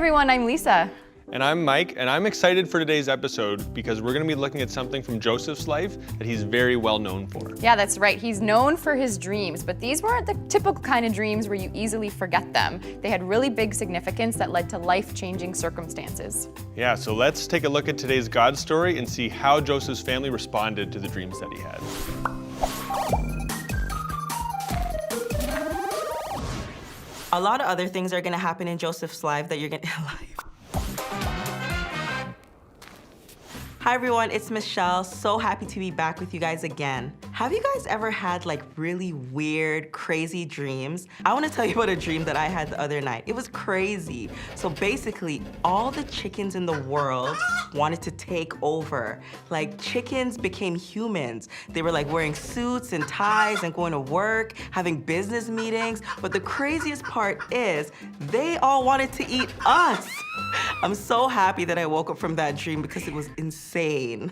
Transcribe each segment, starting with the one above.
everyone, I'm Lisa. And I'm Mike, and I'm excited for today's episode because we're going to be looking at something from Joseph's life that he's very well known for. Yeah, that's right. He's known for his dreams, but these weren't the typical kind of dreams where you easily forget them. They had really big significance that led to life-changing circumstances. Yeah, so let's take a look at today's God story and see how Joseph's family responded to the dreams that he had. A lot of other things are going to happen in Joseph's life that you're going to... Hi everyone, it's Michelle. So happy to be back with you guys again. Have you guys ever had like really weird, crazy dreams? I want to tell you about a dream that I had the other night. It was crazy. So basically, all the chickens in the world wanted to take over. Like chickens became humans. They were like wearing suits and ties and going to work, having business meetings. But the craziest part is they all wanted to eat us. I'm so happy that I woke up from that dream because it was insane.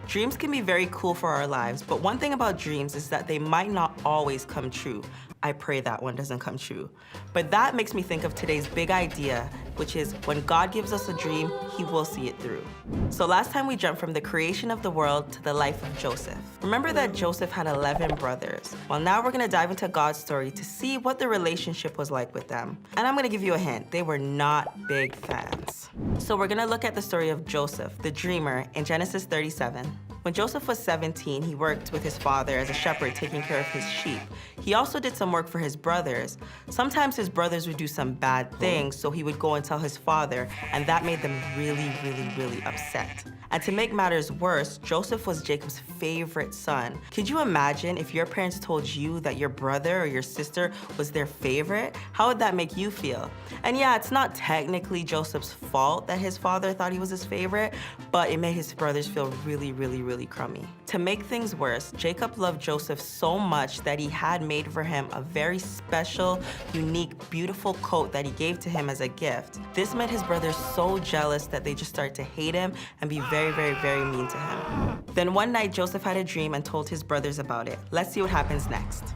Dreams can be very cool for our lives, but one thing about dreams is that they might not always come true. I pray that one doesn't come true. But that makes me think of today's big idea, which is when God gives us a dream, he will see it through. So last time we jumped from the creation of the world to the life of Joseph. Remember that Joseph had 11 brothers. Well, now we're gonna dive into God's story to see what the relationship was like with them. And I'm gonna give you a hint, they were not big fans. So we're gonna look at the story of Joseph, the dreamer, in Genesis 37. When Joseph was 17, he worked with his father as a shepherd taking care of his sheep. He also did some work for his brothers. Sometimes his brothers would do some bad things, so he would go and tell his father, and that made them really upset. And to make matters worse, Joseph was Jacob's favorite son. Could you imagine if your parents told you that your brother or your sister was their favorite? How would that make you feel? And yeah, it's not technically Joseph's fault that his father thought he was his favorite, but it made his brothers feel really crummy. To make things worse, Jacob loved Joseph so much that he had made for him a very special, unique, beautiful coat that he gave to him as a gift. This made his brothers so jealous that they just started to hate him and be very mean to him. Then one night, Joseph had a dream and told his brothers about it. Let's see what happens next.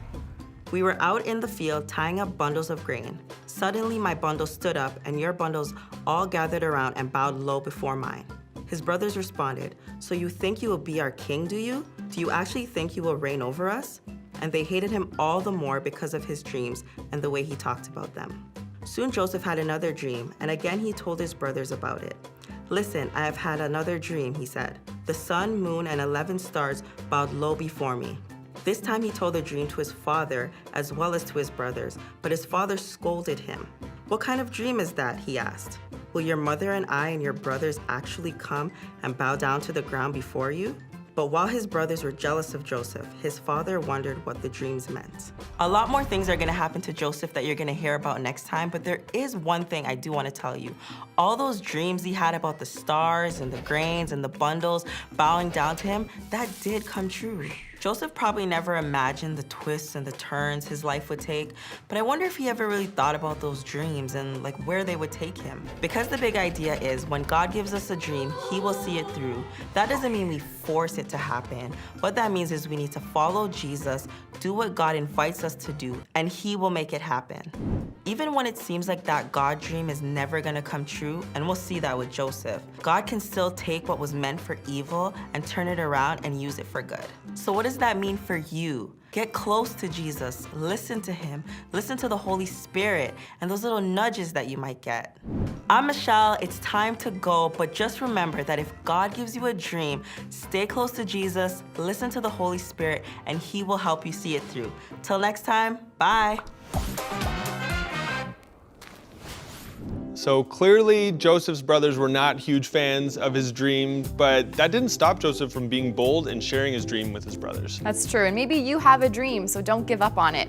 We were out in the field tying up bundles of grain. Suddenly, my bundle stood up and your bundles all gathered around and bowed low before mine. His brothers responded, "So you think you will be our king, do you? Do you actually think you will reign over us?" And they hated him all the more because of his dreams and the way he talked about them. Soon Joseph had another dream, and again he told his brothers about it. "Listen, I have had another dream," he said. "The sun, moon, and 11 stars bowed low before me." This time he told the dream to his father as well as to his brothers, but his father scolded him. "What kind of dream is that?" he asked. "Will your mother and I and your brothers actually come and bow down to the ground before you?" But while his brothers were jealous of Joseph, his father wondered what the dreams meant. A lot more things are gonna happen to Joseph that you're gonna hear about next time, but there is one thing I do wanna tell you. All those dreams he had about the stars and the grains and the bundles bowing down to him, that did come true. Joseph probably never imagined the twists and the turns his life would take, but I wonder if he ever really thought about those dreams and like where they would take him. Because the big idea is when God gives us a dream, he will see it through. That doesn't mean we force it to happen. What that means is we need to follow Jesus, do what God invites us to do, and he will make it happen. Even when it seems like that God dream is never gonna come true, and we'll see that with Joseph, God can still take what was meant for evil and turn it around and use it for good. So what does that mean for you? Get close to Jesus, listen to him, listen to the Holy Spirit, and those little nudges that you might get. I'm Michelle, it's time to go, but just remember that if God gives you a dream, stay close to Jesus, listen to the Holy Spirit, and he will help you see it through. Till next time, bye. So clearly, Joseph's brothers were not huge fans of his dream, but that didn't stop Joseph from being bold and sharing his dream with his brothers. That's true, and maybe you have a dream, so don't give up on it.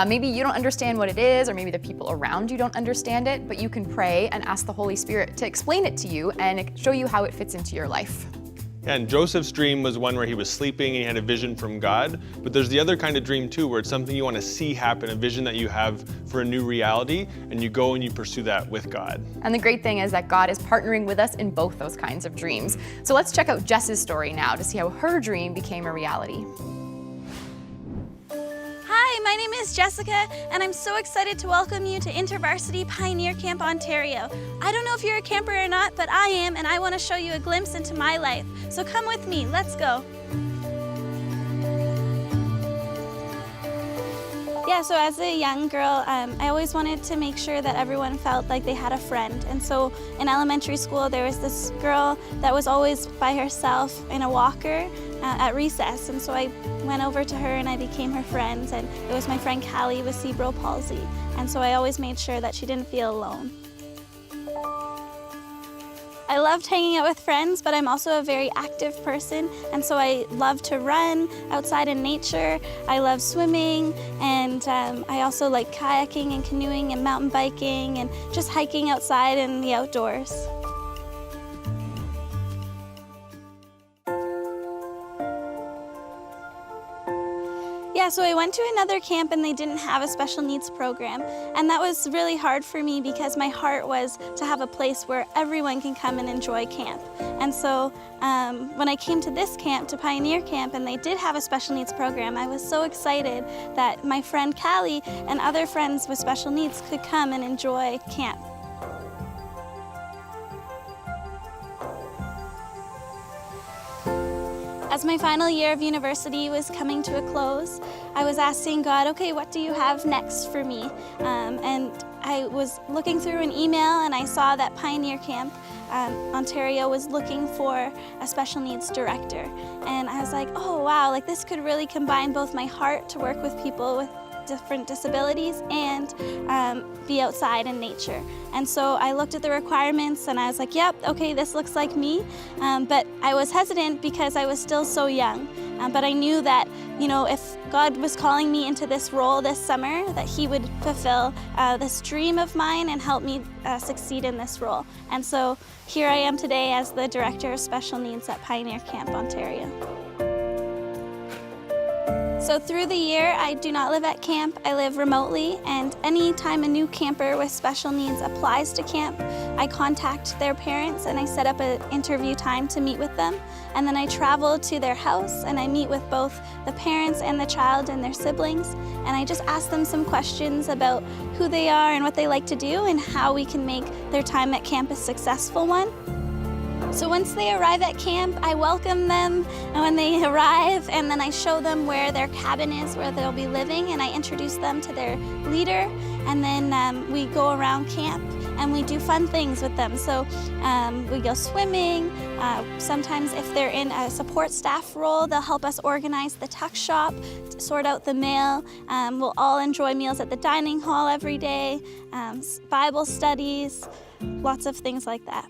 Maybe you don't understand what it is, or maybe the people around you don't understand it, but you can pray and ask the Holy Spirit to explain it to you and show you how it fits into your life. And Joseph's dream was one where he was sleeping and he had a vision from God, but there's the other kind of dream too, where it's something you want to see happen, a vision that you have for a new reality, and you go and you pursue that with God. And the great thing is that God is partnering with us in both those kinds of dreams. So let's check out Jess's story now to see how her dream became a reality. Hi, Hi, my name is Jessica, and I'm so excited to welcome you to InterVarsity Pioneer Camp Ontario. I don't know if you're a camper or not, but I am, and I want to show you a glimpse into my life. So come with me, let's go. Yeah, so as a young girl, I always wanted to make sure that everyone felt like they had a friend. And so in elementary school, there was this girl that was always by herself in a walker at recess. And so I went over to her and I became her friend. And it was my friend Callie with cerebral palsy. And so I always made sure that she didn't feel alone. I loved hanging out with friends, but I'm also a very active person, and so I love to run outside in nature. I love swimming, and I also like kayaking and canoeing and mountain biking and just hiking outside in the outdoors. Yeah, so I went to another camp and they didn't have a special needs program. And that was really hard for me because my heart was to have a place where everyone can come and enjoy camp. And so when I came to this camp, to Pioneer Camp, and they did have a special needs program, I was so excited that my friend Callie and other friends with special needs could come and enjoy camp. As my final year of university was coming to a close, I was asking God, okay, what do you have next for me? And I was looking through an email and I saw that Pioneer Camp Ontario was looking for a special needs director. And I was like, oh wow, like this could really combine both my heart to work with people with different disabilities and be outside in nature. And so I looked at the requirements and I was like, yep, okay, this looks like me. But I was hesitant because I was still so young. But I knew that, you know, if God was calling me into this role this summer, that He would fulfill this dream of mine and help me succeed in this role. And so here I am today as the Director of Special Needs at Pioneer Camp Ontario. So through the year, I do not live at camp, I live remotely, and anytime a new camper with special needs applies to camp, I contact their parents and I set up an interview time to meet with them. And then I travel to their house and I meet with both the parents and the child and their siblings, and I just ask them some questions about who they are and what they like to do and how we can make their time at camp a successful one. So once they arrive at camp, I welcome them when they arrive, and then I show them where their cabin is, where they'll be living, and I introduce them to their leader, and then we go around camp and we do fun things with them. So we go swimming. Sometimes if they're in a support staff role, they'll help us organize the tuck shop, sort out the mail. We'll all enjoy meals at the dining hall every day, Bible studies, lots of things like that.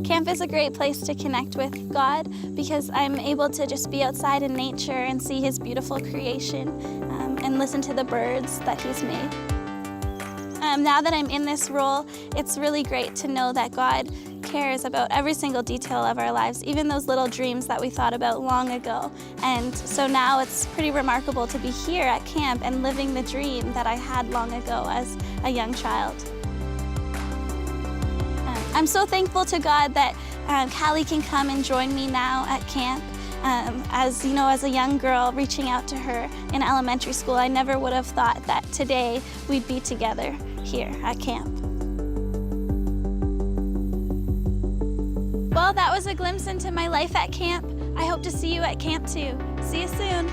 Camp is a great place to connect with God because I'm able to just be outside in nature and see His beautiful creation and listen to the birds that He's made. Now that I'm in this role, it's really great to know that God cares about every single detail of our lives, even those little dreams that we thought about long ago. And so now it's pretty remarkable to be here at camp and living the dream that I had long ago as a young child. I'm so thankful to God that Callie can come and join me now at camp. As you know, as a young girl reaching out to her in elementary school, I never would have thought that today we'd be together here at camp. Well, that was a glimpse into my life at camp. I hope to see you at camp too. See you soon.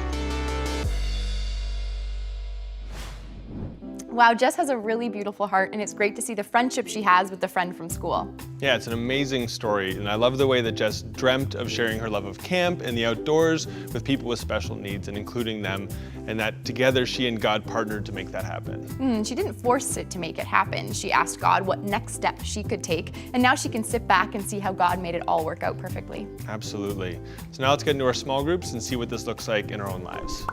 Wow, Jess has a really beautiful heart, and it's great to see the friendship she has with the friend from school. Yeah, it's an amazing story, and I love the way that Jess dreamt of sharing her love of camp and the outdoors with people with special needs and including them, and that together she and God partnered to make that happen. She didn't force it to make it happen. She asked God what next step she could take, and now she can sit back and see how God made it all work out perfectly. Absolutely. So now let's get into our small groups and see what this looks like in our own lives.